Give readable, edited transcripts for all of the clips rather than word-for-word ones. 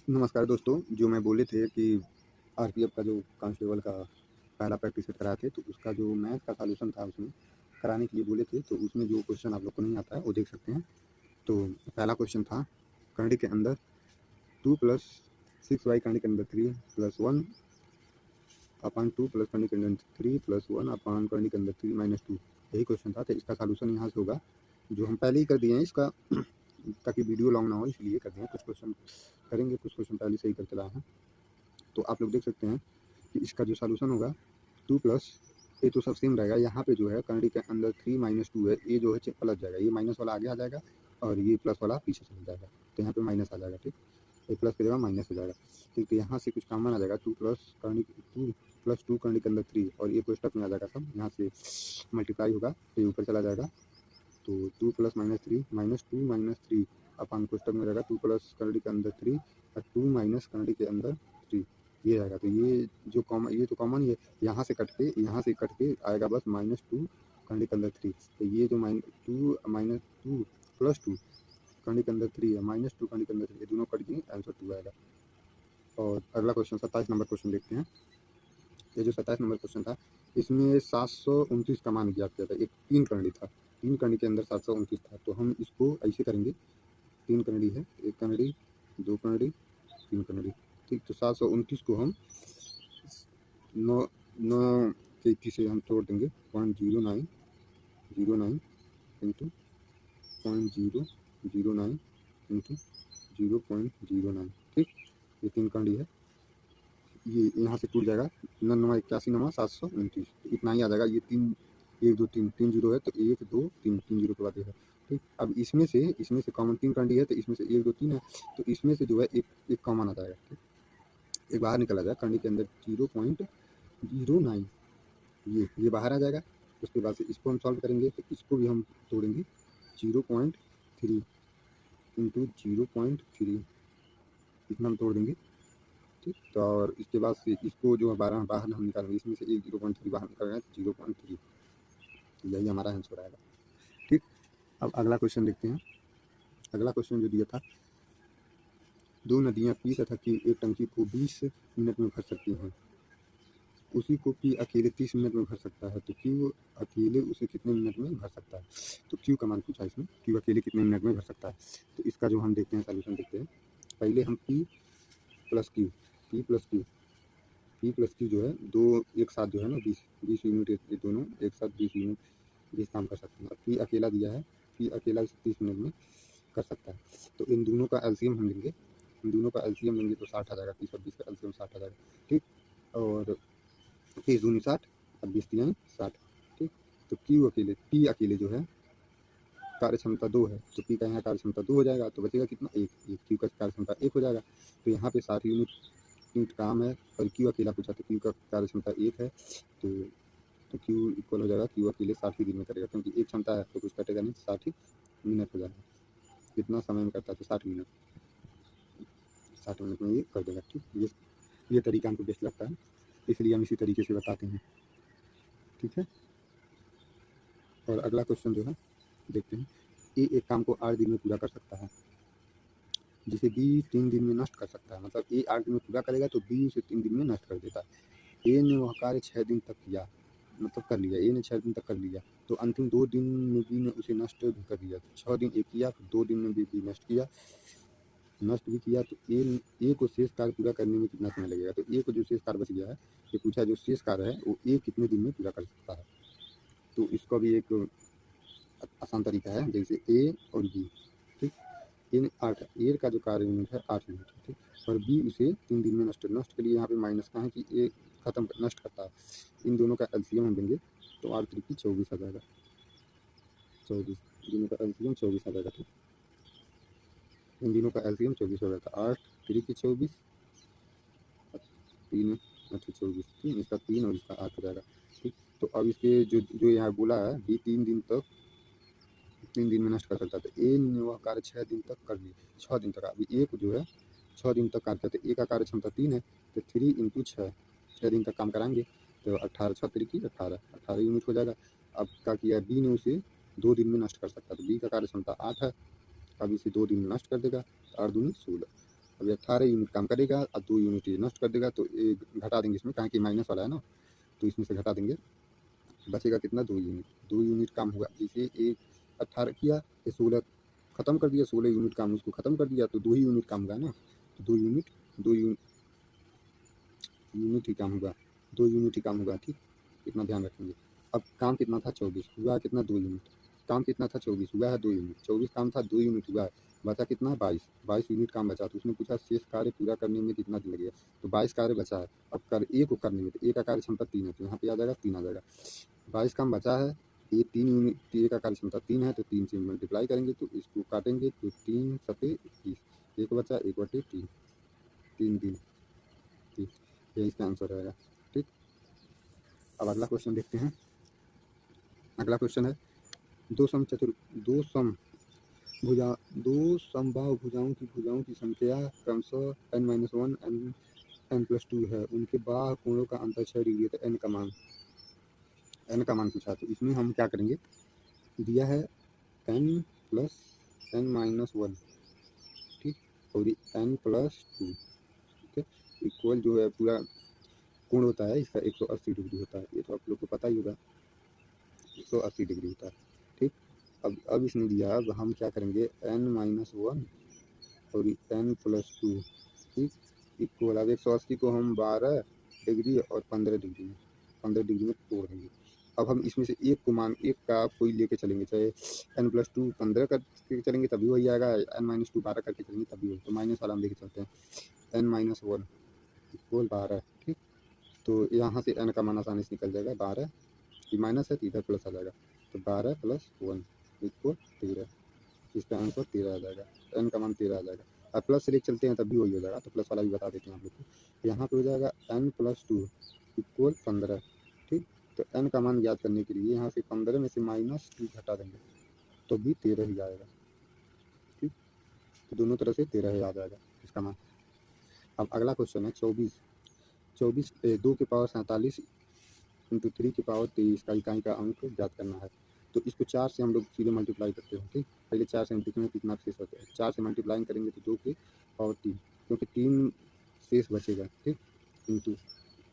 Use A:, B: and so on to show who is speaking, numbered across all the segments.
A: नमस्कार दोस्तों, जो मैं बोले थे कि आरपीएफ का जो कांस्टेबल का पहला प्रैक्टिस सेट कराए थे, तो उसका जो मैथ का सॉल्यूशन था उसमें कराने के लिए बोले थे, तो उसमें जो क्वेश्चन आप लोग को नहीं आता है वो देख सकते हैं। तो पहला क्वेश्चन था करंडी के अंदर 2 + 6y करंडी के अंदर 3 + 1 अपान 2 + करंडी के अंदर 3 + 1 अपान करंडी के अंदर 3 - 2 यही क्वेश्चन था। तो इसका सॉल्यूशन यहाँ से होगा, जो हम पहले ही कर दिए हैं इसका ताकि वीडियो लॉन्ग ना हो इसलिए कर दिए हैं। कुछ क्वेश्चन करेंगे, कुछ क्वेश्चन पहले से ही करके लाए हैं। तो आप लोग देख सकते हैं कि इसका जो सॉल्यूशन होगा 2 प्लस ये तो सब सेम रहेगा। यहाँ पे जो है करंडी के अंदर 3 - 2 है, ये जो है पलट जाएगा, ये माइनस वाला आगे आ जाएगा और ये प्लस वाला पीछे चला जाएगा। तो यहाँ पे माइनस आ जाएगा, ठीक। ये प्लस की जगह माइनस हो जाएगा, ठीक। तो यहाँ से कुछ कॉमन आ जाएगा 2 + 2 करंडी के अंदर 3 और ये कोष्टक में आ जाएगा सब, यहाँ से मल्टीप्लाई होगा तो ये ऊपर चला जाएगा। तो 2 + -3 -2 - 3 अपान कोष्टक में रहेगा 2 प्लस करंडी के अंदर 3 और 2 माइनस करंडी के अंदर 3 ये आएगा। तो ये जो कॉमन, ये तो कॉमन ही है, यहाँ से कट के आएगा बस -2 करंडी के अंदर 3। तो ये जो -2 + 2 करंडी के अंदर 3 है -2 करंडी के अंदर 3 ये दोनों कट गए, आंसर 2 आएगा। और अगला क्वेश्चन 27 नंबर क्वेश्चन देखते हैं। ये जो 27 नंबर क्वेश्चन था इसमें 729 का मान ज्ञात किया था। एक 3 करंडी था, 3 करंडी के अंदर 729 था। तो हम इसको ऐसे करेंगे, 3 करंडी है, 1 करंडी, 2 करंडी, 3 करंडी, ठीक। तो 729 को हम 9 के 21 से हम तोड़ देंगे 0.0909 इंटू 0.009 इंटू 0.09, ठीक। ये 3 करंडी है, ये यहाँ से टूट जाएगा, 9 × 81 = 729, इतना ही आ जाएगा। ये 3 1 2 3 3 जीरो है, तो 1 2 3 3 जीरो के बाद ये है, ठीक। अब इसमें से कॉमन 3 करंडी है, तो इसमें से 1 2 3 है, तो इसमें से जो है एक कॉमन आ जाएगा, ठीक। एक बाहर निकला जाएगा करंडी के अंदर 0.09, ये बाहर आ जाएगा। उसके बाद से इसको हम सॉल्व करेंगे, तो इसको भी हम तोड़ेंगे 0.3 इंटू 0.3 इतना हम तोड़ देंगे, ठीक। तो और इसके बाद से इसको जो है बाहर हम निकालेंगे, इसमें से एक 0.3 बाहर निकालेंगे तो 0.3, यही हमारा आंसर आएगा, ठीक। अब अगला क्वेश्चन देखते हैं। अगला क्वेश्चन जो दिया था, 2 नदियाँ पी तथा Q एक टंकी को 20 मिनट में भर सकती हैं, उसी को P अकेले 30 मिनट में भर सकता है, तो Q अकेले उसे कितने मिनट में भर सकता है। तो Q का मान पूछा इसमें, Q अकेले कितने मिनट में भर सकता है। तो इसका जो हम देखते हैं सॉल्यूशन देखते हैं। पहले हम P + Q जो है दो एक साथ जो है ना 20 यूनिट, ये दोनों एक साथ 20 यूनिट 20 काम कर सकते हैं। और P अकेला दिया है, P अकेला इसे 30 मिनट में कर सकता है। तो इन दोनों का एलसीएम हम लेंगे, इन दोनों का एलसीएम लेंगे तो 60 आ जाएगा, 30 और 20 का एलसीएम 60 आ जाएगा, ठीक। और 30 दूनी 60 और 20 तियाई 60, ठीक। तो P अकेले जो है कार्य क्षमता 2 है, तो P का यहाँ कार्य क्षमता 2 हो जाएगा, तो बचेगा कितना 1, Q का कार्य क्षमता 1 हो जाएगा। तो यहाँ पे 60 यूनिट काम है और Q अकेला पूछा, तो Q का कार्य क्षमता 1 है, तो Q इक्वल हो जाएगा, Q अकेले 60 ही दिन में करेगा, क्योंकि एक क्षमता है तो कुछ कटेगा नहीं, 60 ही मिनट हो जाएगा। कितना समय में करता है, तो 60 मिनट, 60 मिनट में ये कर देगा, ठीक। ये तरीका हमको बेस्ट लगता है, इसलिए हम इसी तरीके से बताते हैं, ठीक है। और अगला क्वेश्चन जो है देखते हैं। ए एक काम को 8 दिन में पूरा कर सकता है, जिसे बी 3 दिन में नष्ट कर सकता है। मतलब ए 8 दिन में पूरा करेगा तो बी उसे 3 दिन में नष्ट कर देता है। ए ने वह कार्य 6 दिन तक किया, मतलब कर लिया, ए ने 6 दिन तक कर लिया, तो अंतिम 2 दिन में बी ने उसे नष्ट भी कर दिया। तो 6 दिन ए किया, फिर 2 दिन में बी नष्ट भी किया, तो ए को शेष कार्य पूरा करने में कितना समय लगेगा। तो ए को जो शेष कार्य बच गया है, ये पूछा जो शेष कार्य है वो ए कितने दिन में पूरा कर सकता है। तो इसका भी एक आसान तरीका है, जैसे ए और बी, ठीक। ए का जो कार्य यूनिट है 8 यूनिट है, ठीक। और बी उसे 3 दिन में नष्ट के लिए यहाँ पे माइनस का है कि ए नष्ट करता है। इन दोनों का एलसीएम हम देंगे तो 8 3 24 आ जाएगा, 24, दोनों का एलसीएम 24 आ जाएगा, ठीक। इन दोनों का एलसीएम 24 हो जाता है, 8 3 24, 3 24, ठीक। इसका 3 और इसका 8 हो जाएगा, ठीक। तो अब इसके जो यहाँ बोला है बी 3 दिन में नष्ट कर सकता है, तो ए ने वह कार्य 6 दिन तक कर लिया, 6 दिन तक। अभी ए को जो है 6 दिन तक कार्य करते, ए का कार्य क्षमता 3 है, तो 3 × 6 दिन तक काम कराएंगे, तो 18 6 3 18 यूनिट हो जाएगा। अब क्या किया, बी ने उसे 2 दिन में नष्ट कर सकता है, तो बी का कार्य क्षमता 8 है, अब इसे 2 दिन में नष्ट कर देगा, 8 दूनी 16, अब ये 18 यूनिट काम करेगा और 2 यूनिट ये नष्ट कर देगा, तो एक घटा देंगे इसमें, कहाँ कि माइनस वाला है ना, तो इसमें से घटा देंगे, बचेगा कितना 2 यूनिट। 2 यूनिट काम हुआ, इसे एक 18 किया, ये 16 खत्म कर दिया, 16 यूनिट काम उसको खत्म कर दिया, तो 2 ही यूनिट काम हुआ ना, तो 2 यूनिट ही काम हुआ, 2 यूनिट ही काम हुआ, ठीक, इतना ध्यान रखेंगे। अब काम कितना था 24, हुआ कितना 2 यूनिट, काम कितना था 24, हुआ है 2 यूनिट, 24 काम था 2 यूनिट हुआ है, बचा कितना 22 यूनिट काम बचा। तो उसने पूछा शेष कार्य पूरा करने में कितना दिन लगेगा, तो 22 कार्य बचा है। अब कर ए को करने में, तो ए का कार्य क्षमता 3 है, तो यहाँ पे आ जाएगा 3 आ जाएगा। 22 काम बचा है, ये 3 यूनिट, ए का कार्य क्षमता 3 है, तो 3 से मल्टीप्लाई करेंगे, तो इसको काटेंगे, तो 3 सते 21, एक बचा 1/3, 3 3 3, ये इसका आंसर रहेगा, ठीक। अब अगला क्वेश्चन देखते हैं। अगला क्वेश्चन है दो समबाहु भुजाओं की संख्या क्रमशः n-1 n+2 है, उनके बाह्य कोणों का अंतर 6 डिग्री है, तो n का मान पूछा। तो इसमें हम क्या करेंगे, दिया है n+n-1, ठीक, और n+2, ठीक है, इक्वल जो है पूरा कोण होता है इसका 180 डिग्री होता है, ये तो आप लोग को पता ही होगा, 180 डिग्री होता है, ठीक। अब इसने दिया, अब हम क्या करेंगे, n-1 और n+2, ठीक, इक्वल, अब 180 को हम 12 डिग्री और 15 डिग्री में तोड़ देंगे। अब हम इसमें से एक का कोई लेके चलेंगे, चाहे n+2 15 करके चलेंगे तभी वही आएगा, n-2 12 करके चलेंगे तभी वही, तो माइनस वाला हम लेके चलते हैं, n-1 इक्वल 12, ठीक। तो यहाँ से n का मान आसानी से निकल जाएगा, 12 ये माइनस है तो इधर प्लस आ जाएगा, तो 12 + 1 इक्वल 13, इसका आंसर 13 आ जाएगा, n का मान 13 आ जाएगा। अब प्लस से लेके चलते हैं तब भी वही हो जाएगा, तो प्लस वाला भी बता देते हैं आप लोग को। यहाँ पे हो जाएगा n+2 इक्वल 15, ठीक। तो n का मान ज्ञात करने के लिए यहाँ से 15 में से -2 घटा देंगे, तो भी 13 ही आएगा, ठीक। तो दोनों तरह से 13 ही आ जाएगा इसका मान। अब अगला क्वेश्चन है 24 2 की पावर 47 × 3 की पावर 23 का इकाई का अंक ज्ञात करना है। तो इसको 4 से हम लोग सीधे मल्टीप्लाई करते हैं, ठीक। पहले 4 से हम देखते हैं कितना शेष होता है, 4 से मल्टीप्लाई करेंगे तो 2 की पावर 3, क्योंकि 3 शेष बचेगा, ठीक, इंटू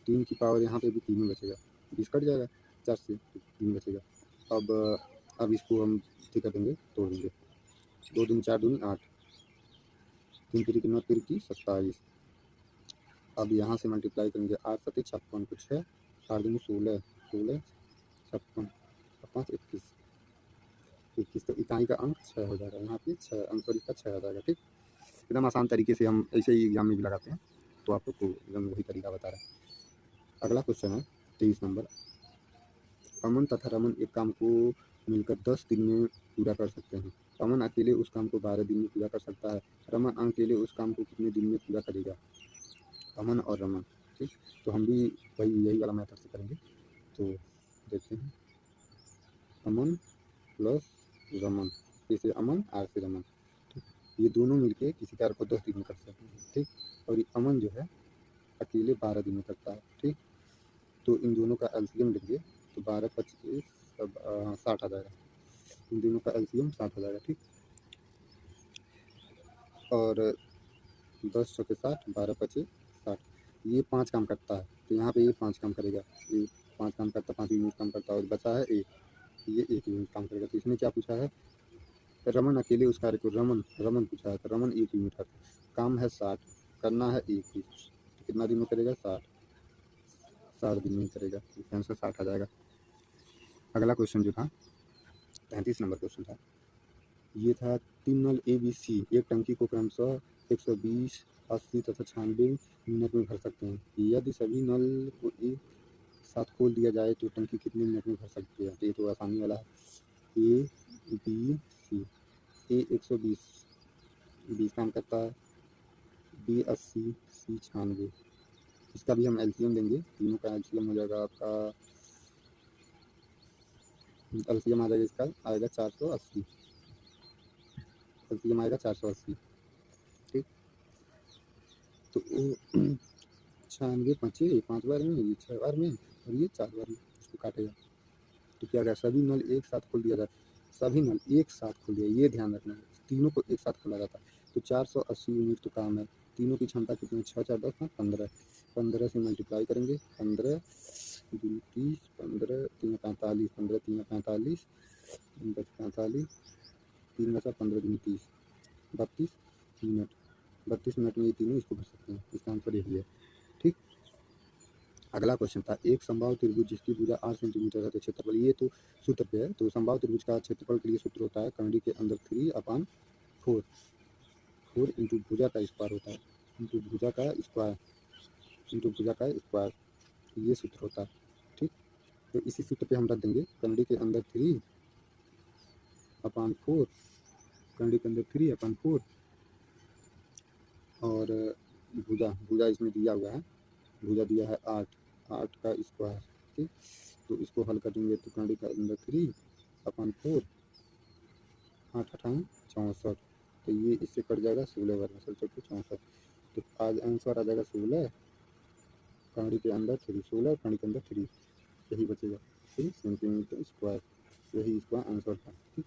A: 3 की पावर यहाँ पे भी 3 ही बचेगा, 20 कट जाएगा 4 से, तो 3 बचेगा। अब इसको हम ठीक कर देंगे, तोड़ देंगे, 2 दूनी 4 दूनी 8, 3 3 9 3 27। अब यहाँ से मल्टीप्लाई करेंगे, 8 7 56 कुछ है, 8 दूनी 16 16 56 5 21, तो इकाई का अंक 6 हो जाएगा, यहाँ पे 6 आंसर इसका 6 आ जाएगा, ठीक। एकदम आसान तरीके से हम ऐसे ही एग्जाम में भी लगाते हैं, तो आप लोग को एकदम वही तरीका बता रहा है। अगला क्वेश्चन है 23 नंबर, अमन तथा रमन एक काम को मिलकर 10 दिन में पूरा कर सकते हैं। अमन अकेले उस काम को 12 दिन में पूरा कर सकता है, रमन अकेले उस काम को कितने दिन में पूरा करेगा। अमन और रमन, ठीक। तो हम भी वही यही वाला मेथड से करेंगे, तो देखते हैं, अमन प्लस रमन, जैसे अमन आर से रमन, ठीक, ये दोनों मिलके किसी कार्य को 10 दिन में कर सकते हैं, ठीक। और ये अमन जो है अकेले 12 दिन में करता है, ठीक। तो इन दोनों का एलसीएम लेंगे, तो 12 25 60 आ जाएगा, इन दोनों का एलसीएम 60 आ जाएगा, ठीक। और 10 चौके 60, 12 25 60, ये 5 काम करता है, तो यहाँ पे ये 5 काम करेगा, ये 5 काम करता है, 5 यूनिट काम करता है, और बचा है एक, ये 1 यूनिट काम करेगा। तो इसमें क्या पूछा है, रमन अकेले उस कार्य को रमन पूछा है, तो रमन 1 यूनिट करता है, काम है 60, करना है 1 ही, तो कितना दिन में करेगा 60 दिन में करेगा, इसका आंसर 60 आ जाएगा। अगला क्वेश्चन जो था 33 नंबर क्वेश्चन था, ये था 3 नल ABC एक टंकी को क्रमशः 120, 80 तथा 96 मिनट में भर सकते हैं। यदि सभी नल को एक साथ खोल दिया जाए तो टंकी कितने मिनट में भर सकती है। तो ये तो आसानी वाला है, ABC, A 120 काम करता है, B 80, C 96, इसका भी हम एलसीएम देंगे, तीनों का एलसीएम हो जाएगा आपका, एलसीएम आ जाएगा, इसका आएगा 480, एलसीएम आएगा 480, ठीक। तो 96 5 बार में, ये 6 बार में, और ये 4 बार में, इसको काटेगा, तो क्या करेगा, सभी नल एक साथ खोल दिया जाए, सभी नल एक साथ खोल दिया, ये ध्यान रखना है, तीनों को एक साथ खोला जाता है, तो 480 यूनिट तो काम है, तीनों की क्षमता कितनी है, 6 4 10 15, 15 से मल्टीप्लाई करेंगे, 15 दूनी 30, 15 3 45, 15 3 45, 10 45, 3 बचा 15 दूनी 30, 32 मिनट। 32 मिनट में ये तीनों इसको भर सकते हैं। इसका आंसर यही है। ठीक। अगला क्वेश्चन था, एक समबाहु त्रिभुज जिसकी भुजा 8 सेंटीमीटर है तो क्षेत्रफल, ये तो सूत्र पे है। तो समबाहु त्रिभुज का क्षेत्रफल के लिए सूत्र होता है कंडी के अंदर 3/4, 4 इंटू भुजा का स्क्वायर होता है, इंटू भुजा का स्क्वायर, इंटू भुजा का स्क्वायर, ये सूत्र होता है। ठीक। तो इसी सूत्र पे हम रख देंगे कंडी के अंदर 3/4, कंडी के अंदर 3/4 और भुजा इसमें दिया हुआ है, भुजा दिया है 8 का स्क्वायर। ठीक। तो इसको हल कर देंगे तो कंडी के अंदर 3/4, 8 8 64, तो ये इससे कट जाएगा 16 वर्ग 64। तो आज आंसर आ जाएगा 16, कंडी के अंदर 3, 16 कंडी के अंदर 3, यही बचेगा 3 सेंटीमीटर स्क्वायर, यही इसका आंसर था। ठीक।